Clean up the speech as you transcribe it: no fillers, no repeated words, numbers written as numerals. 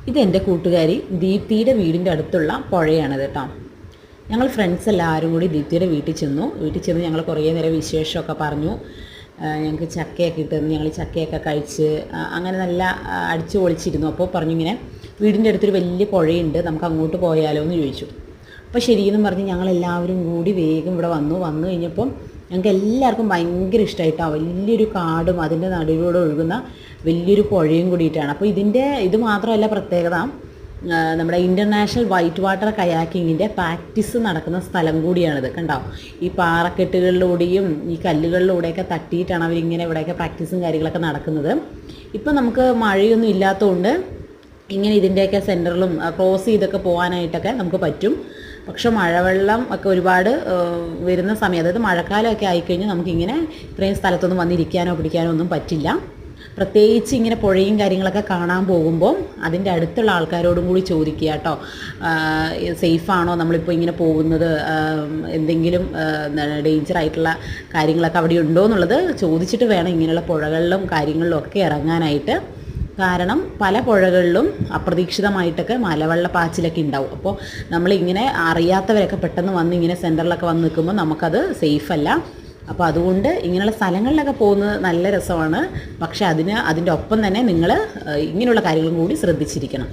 ഇതെൻ്റെ കൂട്ടുകാരി ദീപ്തിയുടെ വീടിൻ്റെ അടുത്തുള്ള പുഴയാണിത് കേട്ടോ. ഞങ്ങൾ ഫ്രണ്ട്സ് എല്ലാവരും കൂടി ദീപ്തിയുടെ വീട്ടിൽ ചെന്ന് ഞങ്ങൾ കുറേ നേരം വിശേഷമൊക്കെ പറഞ്ഞു. ഞങ്ങൾക്ക് ചക്കയൊക്കെ ഇട്ടുതന്ന് ഞങ്ങൾ ചക്കയൊക്കെ കഴിച്ച് അങ്ങനെ നല്ല അടിച്ചു പൊളിച്ചിരുന്നു. അപ്പോൾ പറഞ്ഞു ഇങ്ങനെ വീടിൻ്റെ അടുത്തൊരു വലിയ പുഴയുണ്ട്, നമുക്ക് അങ്ങോട്ട് പോയാലോ എന്ന് ചോദിച്ചു. അപ്പോൾ ശരിയെന്നും പറഞ്ഞ് ഞങ്ങളെല്ലാവരും കൂടി വേഗം ഇവിടെ വന്നു കഴിഞ്ഞപ്പം ഞങ്ങൾക്ക് എല്ലാവർക്കും ഭയങ്കര ഇഷ്ടമായിട്ടാണ്. വലിയൊരു കാടും അതിൻ്റെ നടുവിലൂടെ ഒഴുകുന്ന വലിയൊരു പുഴയും കൂടിയിട്ടാണ്. അപ്പോൾ ഇത് മാത്രമല്ല പ്രത്യേകത, നമ്മുടെ ഇൻ്റർനാഷണൽ വൈറ്റ് വാട്ടർ കയാക്കിങ്ങിൻ്റെ പ്രാക്ടീസ് നടക്കുന്ന സ്ഥലം കൂടിയാണിത്. കണ്ടോ, ഈ പാറക്കെട്ടുകളിലൂടെയും ഈ കല്ലുകളിലൂടെയൊക്കെ തട്ടിയിട്ടാണ് അവരിങ്ങനെ ഇവിടെയൊക്കെ പ്രാക്ടീസും കാര്യങ്ങളൊക്കെ നടക്കുന്നത്. ഇപ്പം നമുക്ക് മഴയൊന്നും ഇല്ലാത്തതുകൊണ്ട് ഇങ്ങനെ ഇതിൻ്റെയൊക്കെ സെൻറ്ററിലും ക്രോസ് ചെയ്തൊക്കെ പോകാനായിട്ടൊക്കെ നമുക്ക് പറ്റും. പക്ഷെ മഴവെള്ളം ഒക്കെ ഒരുപാട് വരുന്ന സമയം, അതായത് മഴക്കാലമൊക്കെ ആയിക്കഴിഞ്ഞാൽ നമുക്കിങ്ങനെ ഇത്രയും സ്ഥലത്തൊന്നും വന്നിരിക്കാനോ പിടിക്കാനോ ഒന്നും പറ്റില്ല. പ്രത്യേകിച്ച് ഇങ്ങനെ പുഴയും കാര്യങ്ങളൊക്കെ കാണാൻ പോകുമ്പോൾ അതിൻ്റെ അടുത്തുള്ള ആൾക്കാരോടും കൂടി ചോദിക്കുക കേട്ടോ, സേഫാണോ നമ്മളിപ്പോൾ ഇങ്ങനെ പോകുന്നത്, എന്തെങ്കിലും ഡേഞ്ചറായിട്ടുള്ള കാര്യങ്ങളൊക്കെ അവിടെ ഉണ്ടോ എന്നുള്ളത് ചോദിച്ചിട്ട് വേണം ഇങ്ങനെയുള്ള പുഴകളിലും കാര്യങ്ങളിലും ഒക്കെ ഇറങ്ങാനായിട്ട്. കാരണം പല പുഴകളിലും അപ്രതീക്ഷിതമായിട്ടൊക്കെ മലവെള്ളപ്പാച്ചിലൊക്കെ ഉണ്ടാവും. അപ്പോൾ നമ്മളിങ്ങനെ അറിയാത്തവരൊക്കെ പെട്ടെന്ന് വന്ന് ഇങ്ങനെ സെൻറ്ററിലൊക്കെ വന്ന് നിൽക്കുമ്പോൾ നമുക്കത് സേഫല്ല. അപ്പോൾ അതുകൊണ്ട് ഇങ്ങനെയുള്ള സ്ഥലങ്ങളിലൊക്കെ പോകുന്നത് നല്ല രസമാണ്. പക്ഷേ അതിൻ്റെ ഒപ്പം തന്നെ നിങ്ങൾ ഇങ്ങനെയുള്ള കാര്യങ്ങളും കൂടി ശ്രദ്ധിച്ചിരിക്കണം.